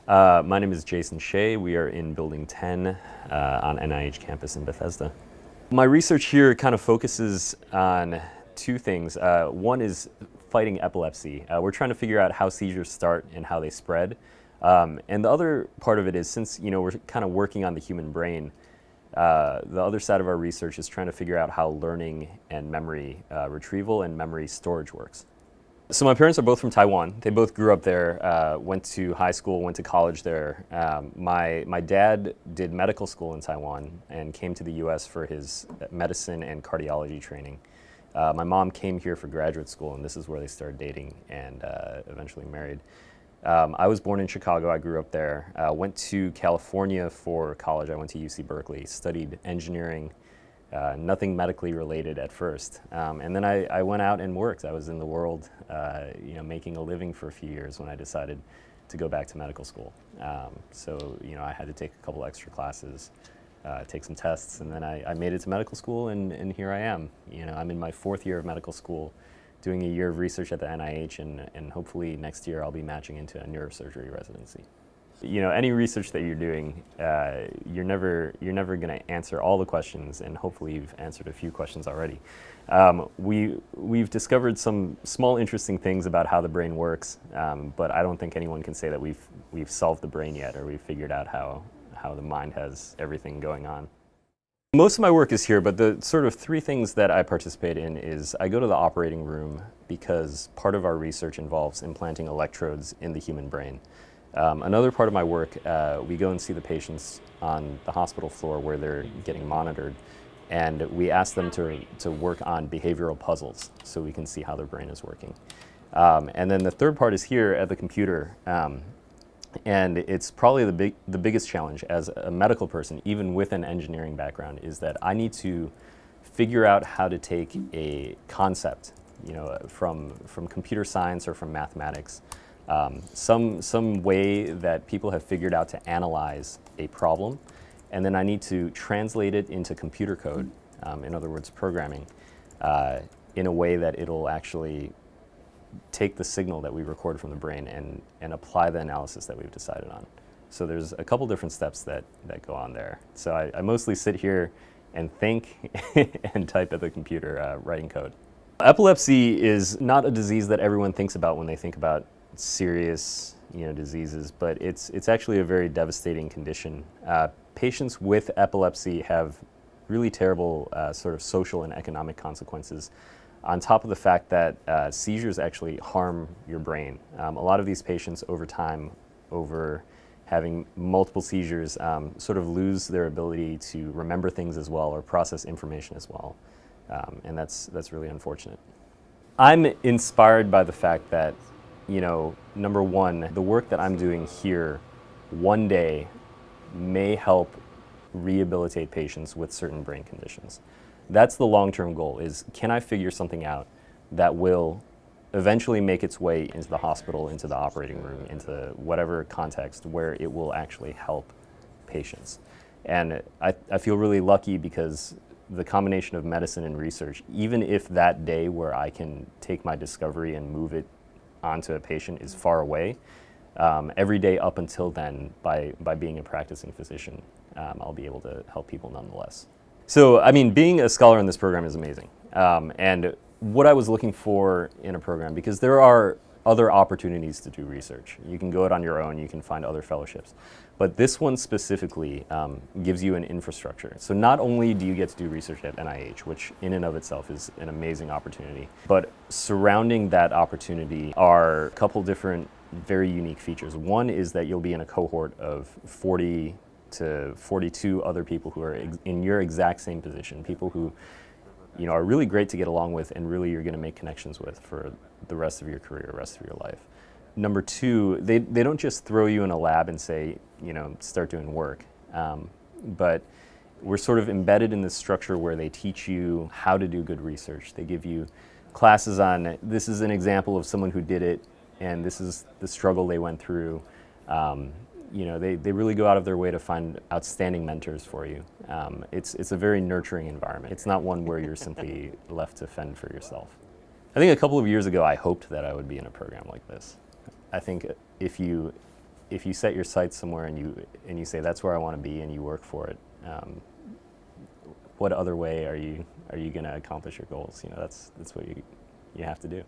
My name is Hsieh. We are in Building 10 on NIH campus in Bethesda. My research here kind of focuses on two things. One is fighting epilepsy. We're trying to figure out how seizures start and how they spread. And the other part of it is, since we're kind of working on the human brain, the other side of our research is trying to figure out how learning and memory retrieval and memory storage works. So my parents are both from Taiwan. They both grew up there, went to high school, went to college there. My dad did medical school in Taiwan and came to the US for his medicine and cardiology training. My mom came here for graduate school, and this is where they started dating and eventually married. I was born in Chicago. I grew up there. Went to California for college. I went to UC Berkeley, studied engineering. Nothing medically related at first. And then I went out and worked. I was in the world, making a living for a few years when I decided to go back to medical school. So I had to take a couple extra classes, take some tests, and then I made it to medical school, and here I am. I'm in my fourth year of medical school, doing a year of research at the NIH, and hopefully next year I'll be matching into a neurosurgery residency. Any research that you're doing, you're never going to answer all the questions, and hopefully you've answered a few questions already. We've discovered some small interesting things about how the brain works, but I don't think anyone can say that we've solved the brain yet, or we've figured out how the mind has everything going on. Most of my work is here, but the sort of three things that I participate in is I go to the operating room because part of our research involves implanting electrodes in the human brain. Another part of my work, we go and see the patients on the hospital floor where they're getting monitored, and we ask them to work on behavioral puzzles so we can see how their brain is working. And then the third part is here at the computer, and it's probably the biggest challenge as a medical person, even with an engineering background, is that I need to figure out how to take a concept, from computer science or from mathematics, some way that people have figured out to analyze a problem, and then I need to translate it into computer code, in other words, programming, in a way that it'll actually take the signal that we record from the brain and apply the analysis that we've decided on. So there's a couple different steps that go on there. So I mostly sit here and think and type at the computer, writing code. Epilepsy is not a disease that everyone thinks about when they think about serious diseases, but it's actually a very devastating condition. Patients with epilepsy have really terrible sort of social and economic consequences, on top of the fact that seizures actually harm your brain. A lot of these patients over time, over having multiple seizures, sort of lose their ability to remember things as well or process information as well. And that's really unfortunate. I'm inspired by the fact that number one, the work that I'm doing here one day may help rehabilitate patients with certain brain conditions. That's the long-term goal, is can I figure something out that will eventually make its way into the hospital, into the operating room, into whatever context where it will actually help patients. And I feel really lucky because the combination of medicine and research, even if that day where I can take my discovery and move it onto a patient is far away, every day up until then, by being a practicing physician, I'll be able to help people nonetheless. So, being a scholar in this program is amazing. And what I was looking for in a program, because there are other opportunities to do research. You can go it on your own, you can find other fellowships. But this one specifically gives you an infrastructure. So not only do you get to do research at NIH, which in and of itself is an amazing opportunity, but surrounding that opportunity are a couple different very unique features. One is that you'll be in a cohort of 40 to 42 other people who are in your exact same position, people who are really great to get along with and really you're going to make connections with for the rest of your career, rest of your life. Number two, they don't just throw you in a lab and say, start doing work, but we're sort of embedded in this structure where they teach you how to do good research. They give you classes on, this is an example of someone who did it, and this is the struggle they went through. They really go out of their way to find outstanding mentors for you. It's a very nurturing environment. It's not one where you're simply left to fend for yourself. I think a couple of years ago I hoped that I would be in a program like this. I think if you if you set your sights somewhere and you say that's where I want to be and you work for it, what other way are you going to accomplish your goals? You know, that's what you have to do.